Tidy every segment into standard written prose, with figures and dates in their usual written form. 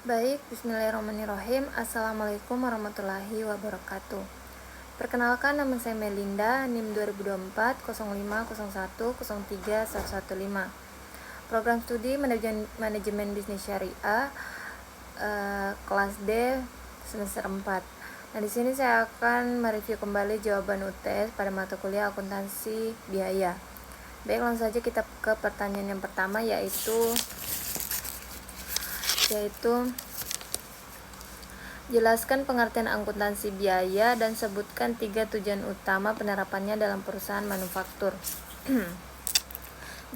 Baik, bismillahirrahmanirrahim. Assalamualaikum warahmatullahi wabarakatuh. Perkenalkan, nama saya Melinda, NIM 2024 0501031115. Program studi Manajemen Bisnis Syariah, kelas D semester 4. Nah, di sini saya akan mereview kembali jawaban UTS pada mata kuliah akuntansi biaya. Baik, langsung saja kita ke pertanyaan yang pertama, yaitu jelaskan pengertian akuntansi biaya dan sebutkan 3 tujuan utama penerapannya dalam perusahaan manufaktur.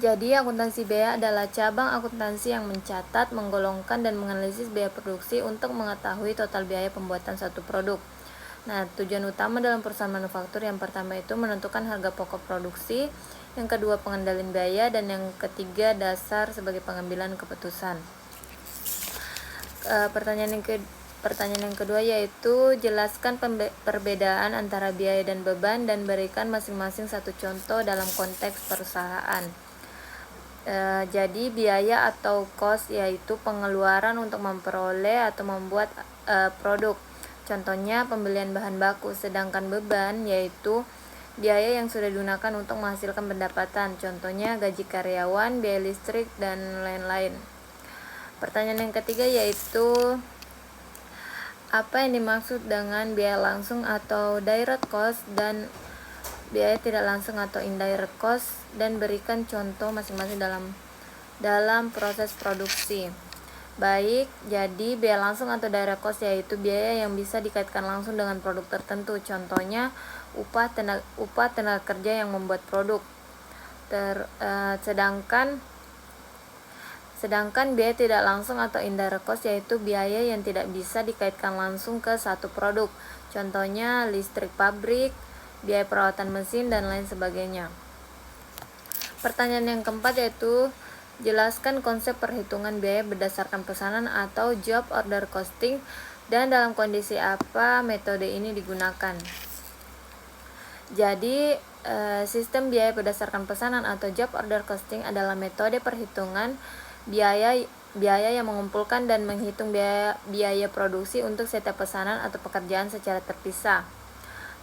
Jadi, akuntansi biaya adalah cabang akuntansi yang mencatat, menggolongkan, dan menganalisis biaya produksi untuk mengetahui total biaya pembuatan suatu produk. Nah, tujuan utama dalam perusahaan manufaktur yang pertama itu menentukan harga pokok produksi, yang kedua pengendalian biaya, dan yang ketiga dasar sebagai pengambilan keputusan. Pertanyaan yang kedua yaitu jelaskan perbedaan antara biaya dan beban dan berikan masing-masing satu contoh dalam konteks perusahaan. Jadi biaya atau cost yaitu pengeluaran untuk memperoleh atau membuat produk. Contohnya pembelian bahan baku, sedangkan beban yaitu biaya yang sudah digunakan untuk menghasilkan pendapatan. Contohnya gaji karyawan, biaya listrik, dan lain-lain. Pertanyaan yang ketiga yaitu apa yang dimaksud dengan biaya langsung atau direct cost dan biaya tidak langsung atau indirect cost, dan berikan contoh masing-masing dalam proses produksi. Baik, jadi biaya langsung atau direct cost yaitu biaya yang bisa dikaitkan langsung dengan produk tertentu. Contohnya upah tenaga kerja yang membuat produk. Sedangkan biaya tidak langsung atau indirect cost yaitu biaya yang tidak bisa dikaitkan langsung ke satu produk. Contohnya listrik pabrik, biaya perawatan mesin, dan lain sebagainya. Pertanyaan yang keempat yaitu jelaskan konsep perhitungan biaya berdasarkan pesanan atau job order costing dan dalam kondisi apa metode ini digunakan. Jadi, sistem biaya berdasarkan pesanan atau job order costing adalah metode perhitungan biaya yang mengumpulkan dan menghitung biaya produksi untuk setiap pesanan atau pekerjaan secara terpisah.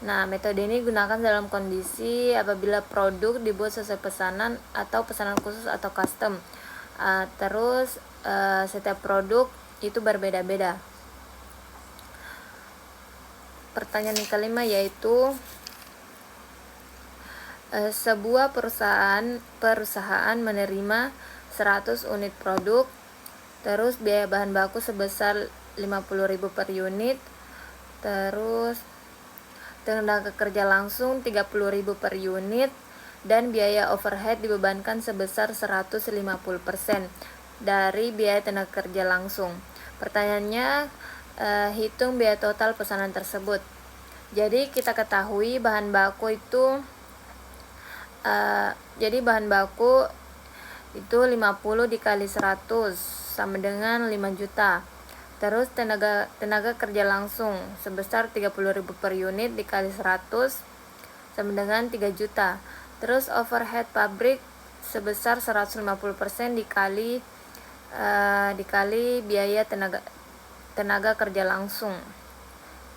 Nah, metode ini digunakan dalam kondisi apabila produk dibuat sesuai pesanan atau pesanan khusus atau custom. Setiap produk itu berbeda-beda. Pertanyaan yang kelima yaitu sebuah perusahaan menerima 100 unit produk, terus biaya bahan baku sebesar 50.000 per unit, terus tenaga kerja langsung 30.000 per unit, dan biaya overhead dibebankan sebesar 150% dari biaya tenaga kerja langsung. Pertanyaannya, hitung biaya total pesanan tersebut. Jadi kita ketahui bahan baku itu bahan baku itu 50 dikali 100 sama dengan 5 juta. Terus tenaga kerja langsung sebesar 30.000 per unit dikali 100 sama dengan 3 juta. Terus overhead pabrik sebesar 150% dikali biaya tenaga kerja langsung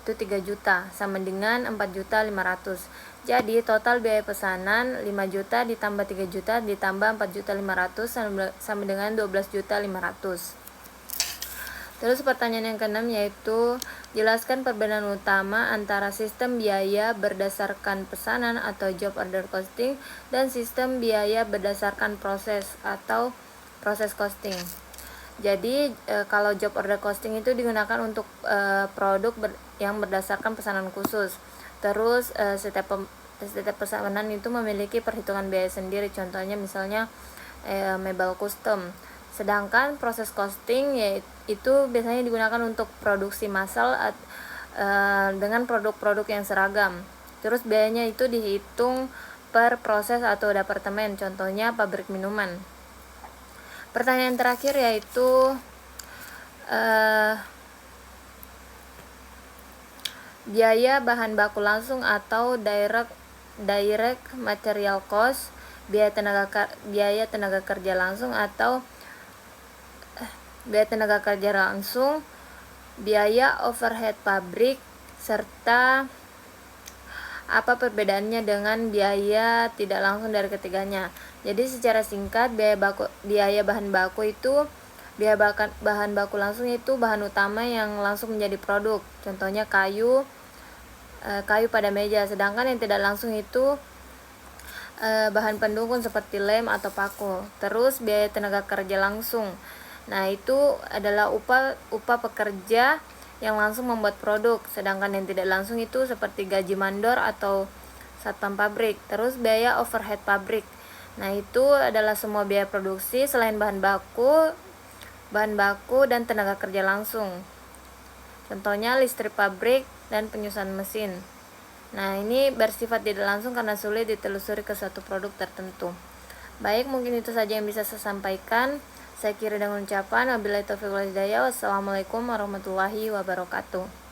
itu 3 juta sama dengan 4.500.000. Jadi total biaya pesanan 5 juta ditambah 3 juta ditambah 4.500.000 sama dengan 12.500.000. Terus pertanyaan yang keenam yaitu jelaskan perbedaan utama antara sistem biaya berdasarkan pesanan atau job order costing dan sistem biaya berdasarkan proses atau proses costing. Jadi kalau job order costing itu digunakan untuk produk yang berdasarkan pesanan khusus. Terus setiap pesanan itu memiliki perhitungan biaya sendiri. Contohnya misalnya mebel custom. Sedangkan proses costing yaitu biasanya digunakan untuk produksi massal dengan produk-produk yang seragam. Terus biayanya itu dihitung per proses atau departemen. Contohnya pabrik minuman. Pertanyaan terakhir yaitu biaya bahan baku langsung atau direct material cost, biaya tenaga kerja langsung atau biaya tenaga kerja langsung, biaya overhead pabrik, serta apa perbedaannya dengan biaya tidak langsung dari ketiganya. Jadi secara singkat, biaya bahan baku itu bahan baku langsung itu bahan utama yang langsung menjadi produk. Contohnya kayu pada meja. Sedangkan yang tidak langsung itu bahan pendukung seperti lem atau paku. Terus biaya tenaga kerja langsung. Nah, itu adalah upah pekerja yang langsung membuat produk, sedangkan yang tidak langsung itu seperti gaji mandor atau satpam pabrik. Terus biaya overhead pabrik. Nah, itu adalah semua biaya produksi selain bahan baku dan tenaga kerja langsung. Contohnya listrik pabrik dan penyusun mesin. Nah, ini bersifat tidak langsung karena sulit ditelusuri ke suatu produk tertentu. Baik, mungkin itu saja yang bisa saya sampaikan. Saya kira dengan ucapan wabillahi taufiq wal hidayah. Wassalamualaikum warahmatullahi wabarakatuh.